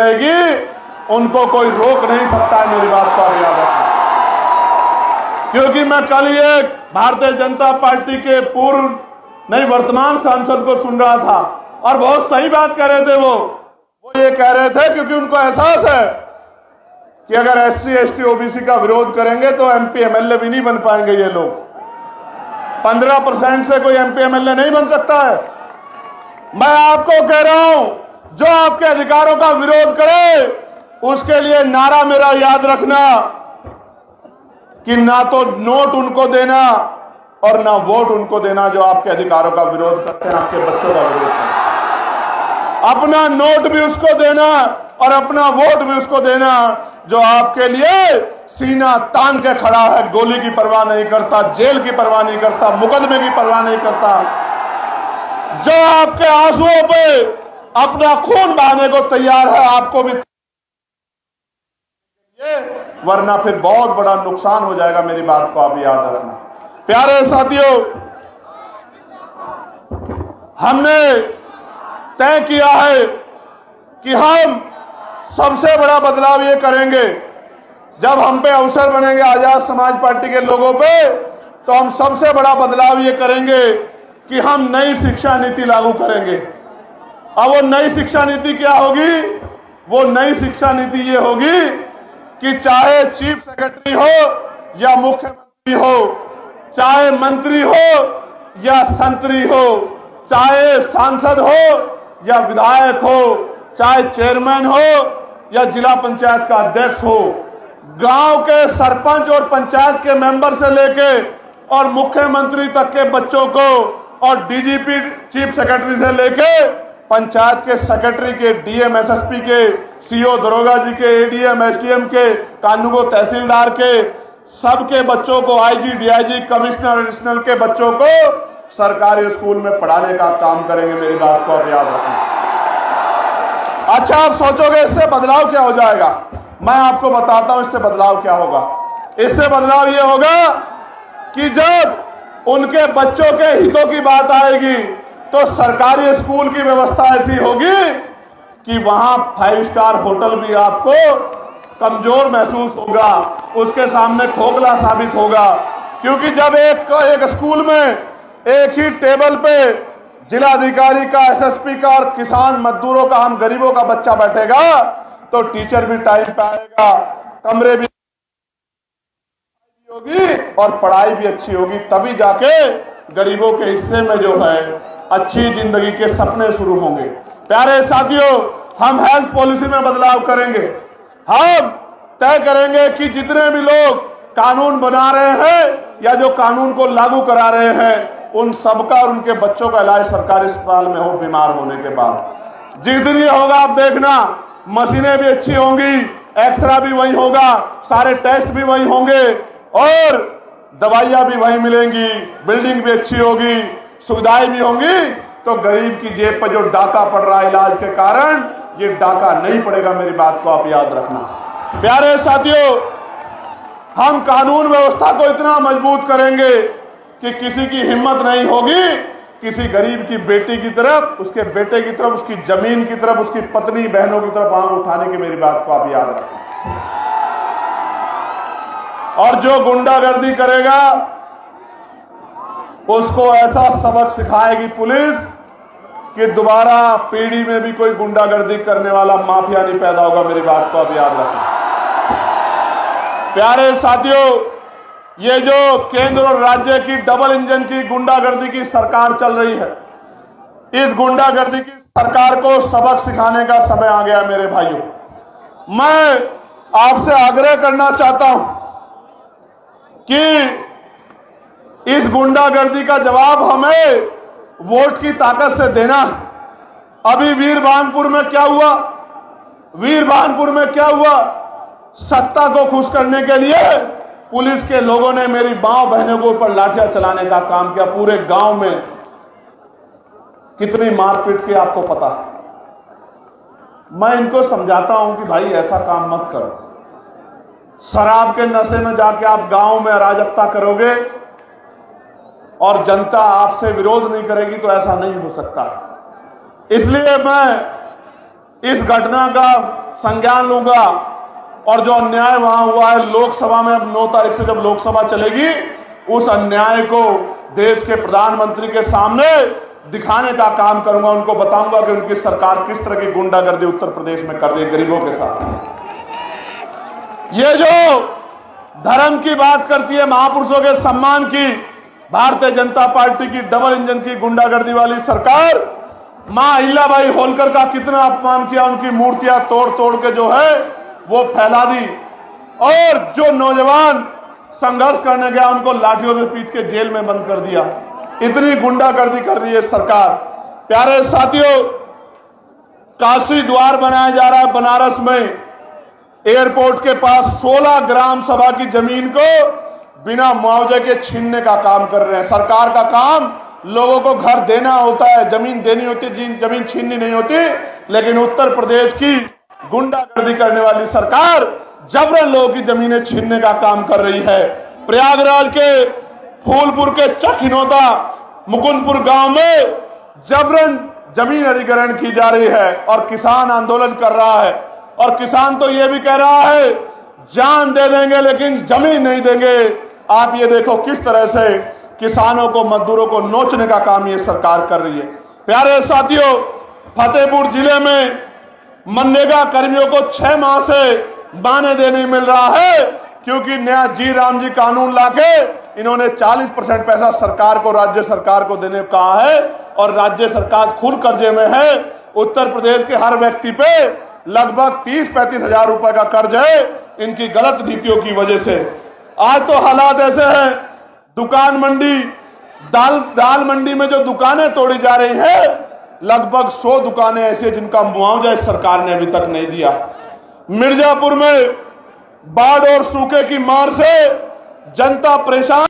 रहेगी उनको कोई रोक नहीं सकता है। मेरी बात को आप याद रखना, क्योंकि मैं कल ये भारतीय जनता पार्टी के पूर्व नहीं वर्तमान सांसद को सुन रहा था और बहुत सही बात कह रहे थे। वो ये कह रहे थे क्योंकि उनको एहसास है कि अगर SC ST OBC का विरोध करेंगे तो MP MLA भी नहीं बन पाएंगे ये लोग। 15% से कोई MP MLA नहीं बन सकता है। मैं आपको कह रहा हूं, जो आपके अधिकारों का विरोध करे उसके लिए नारा मेरा याद रखना कि ना तो नोट उनको देना और ना वोट उनको देना जो आपके अधिकारों का विरोध करते हैं, आपके बच्चों का विरोध करते हैं। अपना नोट भी उसको देना और अपना वोट भी उसको देना जो आपके लिए सीना तान के खड़ा है, गोली की परवाह नहीं करता, जेल की परवाह नहीं करता, मुकदमे की परवाह नहीं करता, जो आपके आंसुओं पे अपना खून बहाने को तैयार है, आपको भी वरना फिर बहुत बड़ा नुकसान हो जाएगा। मेरी बात को आप याद रखना। प्यारे साथियों, हमने तय किया है कि हम सबसे बड़ा बदलाव ये करेंगे जब हम पे अवसर बनेंगे आजाद समाज पार्टी के लोगों पे, तो हम सबसे बड़ा बदलाव ये करेंगे कि हम नई शिक्षा नीति लागू करेंगे। अब वो नई शिक्षा नीति क्या होगी? वो नई शिक्षा नीति ये होगी कि चाहे चीफ सेक्रेटरी हो या मुख्यमंत्री हो, चाहे मंत्री हो या संतरी हो, चाहे सांसद हो या विधायक हो, चाहे चेयरमैन हो या जिला पंचायत का अध्यक्ष हो, गांव के सरपंच और पंचायत के मेंबर से लेके और मुख्यमंत्री तक के बच्चों को और DGP चीफ सेक्रेटरी से लेके पंचायत के सेक्रेटरी के, DM SSP के, CO दरोगा जी के, ADM SDM के, कानूनगो तहसीलदार के, सबके बच्चों को IG DIG कमिश्नर एडिशनल के बच्चों को सरकारी स्कूल में पढ़ाने का काम करेंगे। मेरी बात को आप याद रखना। अच्छा, आप सोचोगे इससे बदलाव क्या हो जाएगा? मैं आपको बताता हूं इससे बदलाव क्या होगा। इससे बदलाव ये होगा कि जब उनके बच्चों के हितों की बात आएगी तो सरकारी स्कूल की व्यवस्था ऐसी होगी कि वहां 5 स्टार होटल भी आपको कमजोर महसूस होगा, उसके सामने खोखला साबित होगा। क्योंकि जब एक स्कूल में एक ही टेबल पे जिलाधिकारी का, SSP का और किसान मजदूरों का, हम गरीबों का बच्चा बैठेगा तो टीचर भी टाइम पे आएगा, कमरे भी होगी और पढ़ाई भी अच्छी होगी। तभी जाके गरीबों के हिस्से में जो है अच्छी जिंदगी के सपने शुरू होंगे। प्यारे साथियों, हम हेल्थ पॉलिसी में बदलाव करेंगे। हम तय करेंगे कि जितने भी लोग कानून बना रहे हैं या जो कानून को लागू करा रहे हैं, उन सबका और उनके बच्चों का इलाज सरकारी अस्पताल में हो बीमार होने के बाद। जिस दिन ये होगा आप देखना, मशीनें भी अच्छी होंगी, एक्सरा भी वही होगा, सारे टेस्ट भी वही होंगे और दवाइयां भी वही मिलेंगी, बिल्डिंग भी अच्छी होगी, सुविधाएं भी होंगी। तो गरीब की जेब पर जो डाका पड़ रहा है इलाज के कारण, ये डाका नहीं पड़ेगा। मेरी बात को आप याद रखना। प्यारे साथियों, हम कानून व्यवस्था को इतना मजबूत करेंगे कि किसी की हिम्मत नहीं होगी किसी गरीब की बेटी की तरफ, उसके बेटे की तरफ, उसकी जमीन की तरफ, उसकी पत्नी बहनों की तरफ आंख उठाने की। मेरी बात को आप याद रखें। और जो गुंडागर्दी करेगा उसको ऐसा सबक सिखाएगी पुलिस कि दोबारा पीढ़ी में भी कोई गुंडागर्दी करने वाला माफिया नहीं पैदा होगा। मेरी बात को आप याद रखें। प्यारे साथियों, ये जो केंद्र और राज्य की डबल इंजन की गुंडागर्दी की सरकार चल रही है, इस गुंडागर्दी की सरकार को सबक सिखाने का समय आ गया। मेरे भाइयों, मैं आपसे आग्रह करना चाहता हूं कि इस गुंडागर्दी का जवाब हमें वोट की ताकत से देना। अभी वीरभानपुर में क्या हुआ? वीरभानपुर में क्या हुआ? सत्ता को खुश करने के लिए पुलिस के लोगों ने मेरी मां बहनों के ऊपर लाठियां चलाने का काम किया। पूरे गांव में कितनी मारपीट की आपको पता है। मैं इनको समझाता हूं कि भाई ऐसा काम मत करो। शराब के नशे में जाके आप गांव में अराजकता करोगे और जनता आपसे विरोध नहीं करेगी तो ऐसा नहीं हो सकता। इसलिए मैं इस घटना का संज्ञान लूंगा और जो अन्याय वहां हुआ है लोकसभा में, अब 9 तारीख से जब लोकसभा चलेगी, उस अन्याय को देश के प्रधानमंत्री के सामने दिखाने का काम करूंगा। उनको बताऊंगा कि उनकी सरकार किस तरह की गुंडागर्दी उत्तर प्रदेश में कर रही है गरीबों के साथ। ये जो धर्म की बात करती है, महापुरुषों के सम्मान की, भारतीय जनता पार्टी की डबल इंजन की गुंडागर्दी वाली सरकार मां अहिल्याबाई होलकर का कितना अपमान किया, उनकी मूर्तियां तोड़ तोड़ के जो है वो फैला दी, और जो नौजवान संघर्ष करने गया उनको लाठियों में पीट के जेल में बंद कर दिया। इतनी गुंडागर्दी कर रही है सरकार। प्यारे साथियों, काशी द्वार बनाया जा रहा है बनारस में, एयरपोर्ट के पास 16 ग्राम सभा की जमीन को बिना मुआवजे के छीनने का काम कर रहे हैं। सरकार का काम लोगों को घर देना होता है, जमीन देनी होती है, जमीन छीननी नहीं होती। लेकिन उत्तर प्रदेश की गुंडागर्दी करने वाली सरकार जबरन लोगों की जमीनें छीनने का काम कर रही है। प्रयागराज के फूलपुर के चकिनोदा मुकुंदपुर गांव में जबरन जमीन अधिग्रहण की जा रही है और किसान आंदोलन कर रहा है। और किसान तो यह भी कह रहा है जान दे देंगे लेकिन जमीन नहीं देंगे। आप ये देखो किस तरह से किसानों को, मजदूरों को नोचने का काम ये सरकार कर रही है। प्यारे साथियों, फतेहपुर जिले में मनरेगा कर्मियों को 6 माह से मानदेय नहीं मिल रहा है क्योंकि नया जी राम जी कानून लाके इन्होंने 40% पैसा सरकार को, राज्य सरकार को देने को कहा है और राज्य सरकार खुद कर्जे में है। उत्तर प्रदेश के हर व्यक्ति पे लगभग 30-35 हजार रुपए का कर्ज है इनकी गलत नीतियों की वजह से। आज तो हालात ऐसे हैं, दुकान मंडी, दाल मंडी में जो दुकानें तोड़ी जा रही है, लगभग 100 दुकानें ऐसी जिनका मुआवजा इस सरकार ने अभी तक नहीं दिया। मिर्जापुर में बाढ़ और सूखे की मार से जनता परेशान।